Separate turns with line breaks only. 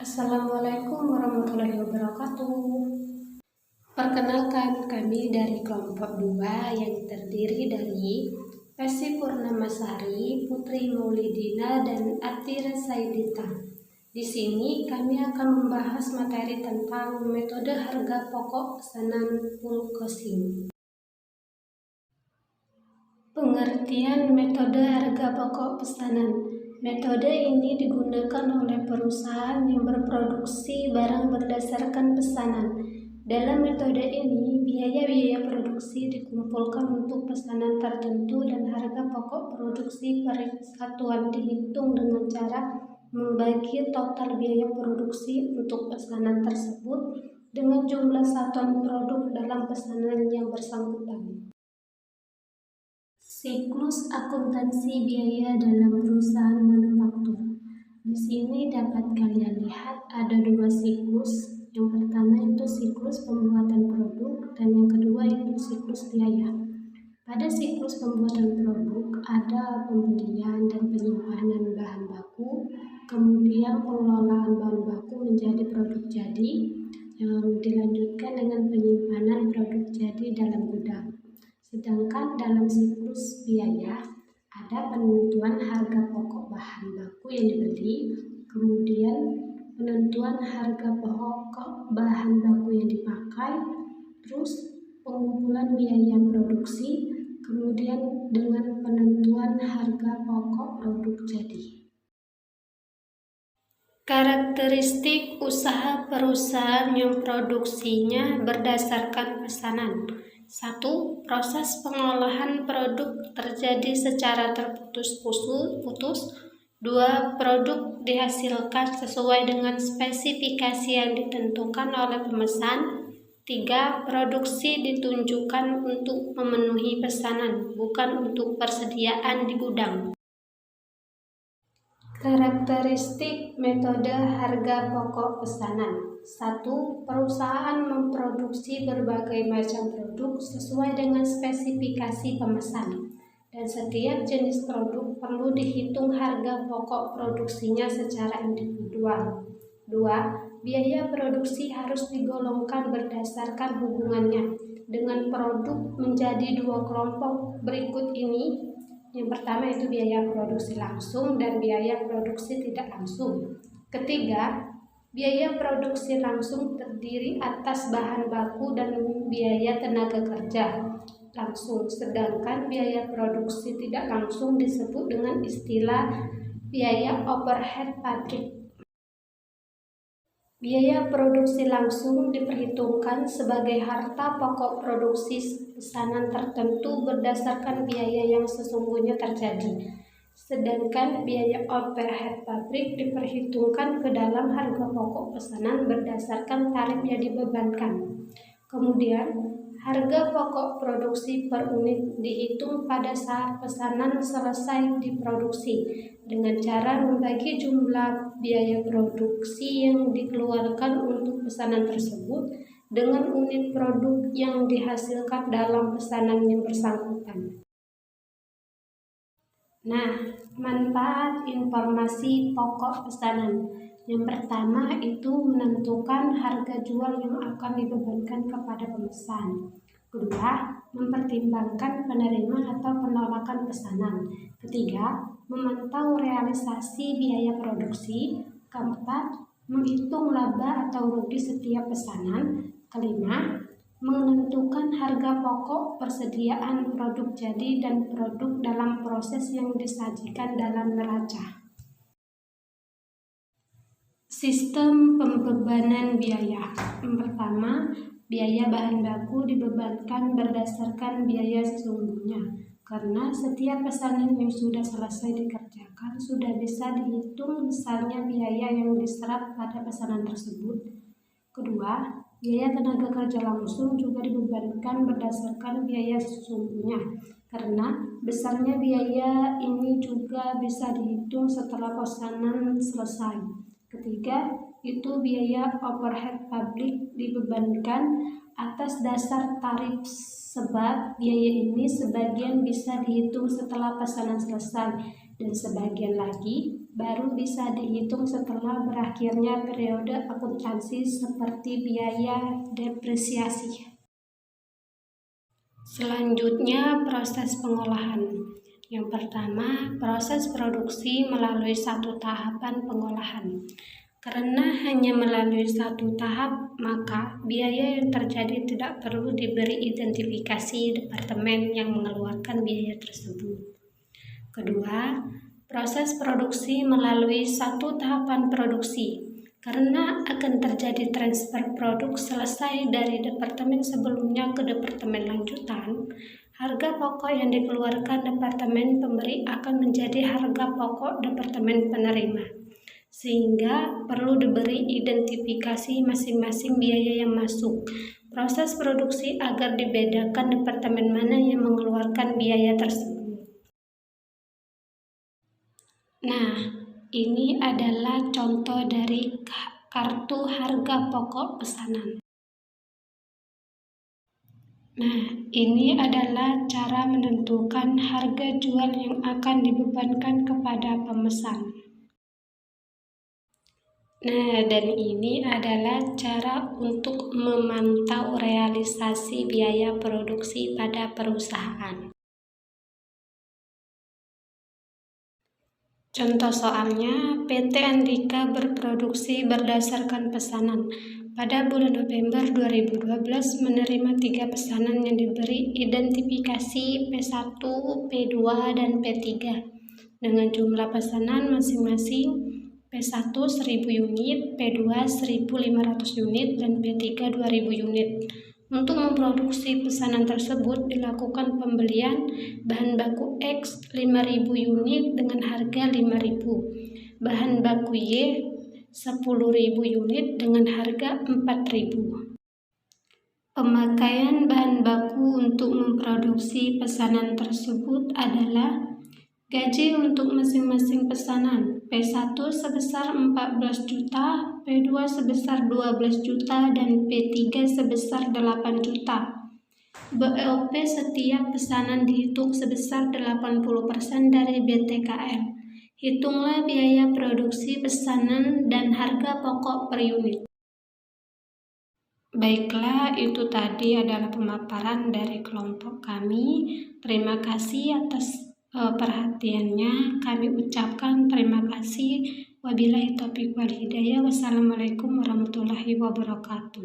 Assalamualaikum warahmatullahi wabarakatuh. Perkenalkan, kami dari kelompok 2 yang terdiri dari Pesi Purnamasari, Putri Maulidina, dan Atira Saidita. Di sini kami akan membahas materi tentang metode harga pokok pesanan Pulkosim. Pengertian metode harga pokok pesanan. Metode ini digunakan oleh perusahaan yang berproduksi barang berdasarkan pesanan. Dalam metode ini, biaya-biaya produksi dikumpulkan untuk pesanan tertentu dan harga pokok produksi per satuan dihitung dengan cara membagi total biaya produksi untuk pesanan tersebut dengan jumlah satuan produk dalam pesanan yang bersangkutan. Siklus akuntansi biaya dalam perusahaan manufaktur. Di sini dapat kalian lihat ada 2 siklus. Yang pertama itu siklus pembuatan produk dan yang kedua itu siklus biaya. Pada siklus pembuatan produk ada pembelian dan penyimpanan bahan baku, kemudian pengelolaan bahan baku menjadi produk jadi, yang dilanjutkan dengan penyimpanan produk jadi dalam gudang. Sedangkan dalam siklus biaya ada penentuan harga pokok bahan baku yang dibeli, kemudian penentuan harga pokok bahan baku yang dipakai, terus pengumpulan biaya produksi, kemudian dengan penentuan harga pokok produk jadi. Karakteristik usaha perusahaan yang produksinya berdasarkan pesanan. 1. Proses pengolahan produk terjadi secara terputus-putus. 2. Produk dihasilkan sesuai dengan spesifikasi yang ditentukan oleh pemesan. 3. Produksi ditunjukkan untuk memenuhi pesanan, bukan untuk persediaan di gudang. Karakteristik metode harga pokok pesanan. 1. Perusahaan memproduksi berbagai macam produk sesuai dengan spesifikasi pemesan, dan setiap jenis produk perlu dihitung harga pokok produksinya secara individual. 2. Biaya produksi harus digolongkan berdasarkan hubungannya dengan produk menjadi 2 kelompok berikut ini. Yang pertama itu biaya produksi langsung dan biaya produksi tidak langsung. Ketiga, biaya produksi langsung terdiri atas bahan baku dan biaya tenaga kerja langsung, sedangkan biaya produksi tidak langsung disebut dengan istilah biaya overhead pabrik. Biaya produksi langsung diperhitungkan sebagai harta pokok produksi pesanan tertentu berdasarkan biaya yang sesungguhnya terjadi. Sedangkan biaya overhead pabrik diperhitungkan ke dalam harga pokok pesanan berdasarkan tarif yang dibebankan. Kemudian, harga pokok produksi per unit dihitung pada saat pesanan selesai diproduksi dengan cara membagi jumlah biaya produksi yang dikeluarkan untuk pesanan tersebut dengan unit produk yang dihasilkan dalam pesanan yang bersangkutan. Nah, manfaat informasi pokok pesanan. Yang pertama itu menentukan harga jual yang akan dibebankan kepada pemesan. Kedua, mempertimbangkan penerima atau penolakan pesanan. Ketiga, memantau realisasi biaya produksi. Keempat, menghitung laba atau rugi setiap pesanan. Kelima, menentukan harga pokok persediaan produk jadi dan produk dalam proses yang disajikan dalam neraca. Sistem pembebanan biaya. Yang pertama, biaya bahan baku dibebankan berdasarkan biaya sesungguhnya, karena setiap pesanan yang sudah selesai dikerjakan sudah bisa dihitung misalnya biaya yang diserap pada pesanan tersebut. Kedua, biaya tenaga kerja langsung juga dibebankan berdasarkan biaya sesungguhnya, karena besarnya biaya ini juga bisa dihitung setelah pesanan selesai. Ketiga, itu biaya overhead pabrik dibebankan atas dasar tarif, sebab biaya ini sebagian bisa dihitung setelah pesanan selesai dan sebagian lagi baru bisa dihitung setelah berakhirnya periode akuntansi seperti biaya depresiasi. Selanjutnya, proses pengolahan. Yang pertama, proses produksi melalui satu tahapan pengolahan. Karena hanya melalui satu tahap, maka biaya yang terjadi tidak perlu diberi identifikasi departemen yang mengeluarkan biaya tersebut. Kedua, proses produksi melalui satu tahapan produksi. Karena akan terjadi transfer produk selesai dari departemen sebelumnya ke departemen lanjutan, harga pokok yang dikeluarkan departemen pemberi akan menjadi harga pokok departemen penerima, sehingga perlu diberi identifikasi masing-masing biaya yang masuk proses produksi agar dibedakan departemen mana yang mengeluarkan biaya tersebut. Nah, ini adalah contoh dari kartu harga pokok pesanan. Nah, ini adalah cara menentukan harga jual yang akan dibebankan kepada pemesan. Nah, dan ini adalah cara untuk memantau realisasi biaya produksi pada perusahaan. Contoh soalnya, PT Andika berproduksi berdasarkan pesanan. Pada bulan November 2012 menerima 3 pesanan yang diberi identifikasi P1, P2, dan P3 dengan jumlah pesanan masing-masing P1 1000 unit, P2 1500 unit, dan P3 2000 unit. Untuk memproduksi pesanan tersebut dilakukan pembelian bahan baku X 5.000 unit dengan harga 5.000, bahan baku Y 10.000 unit dengan harga 4.000. Pemakaian bahan baku untuk memproduksi pesanan tersebut adalah gaji untuk masing-masing pesanan, P1 sebesar 14 juta, P2 sebesar 12 juta, dan P3 sebesar 8 juta. BOP setiap pesanan dihitung sebesar 80% dari BTKM. Hitunglah biaya produksi pesanan dan harga pokok per unit. Baiklah, itu tadi adalah pemaparan dari kelompok kami. Terima kasih atas perhatiannya. Kami ucapkan terima kasih. Wabillahi taufiq wal hidayah. Wassalamualaikum warahmatullahi wabarakatuh.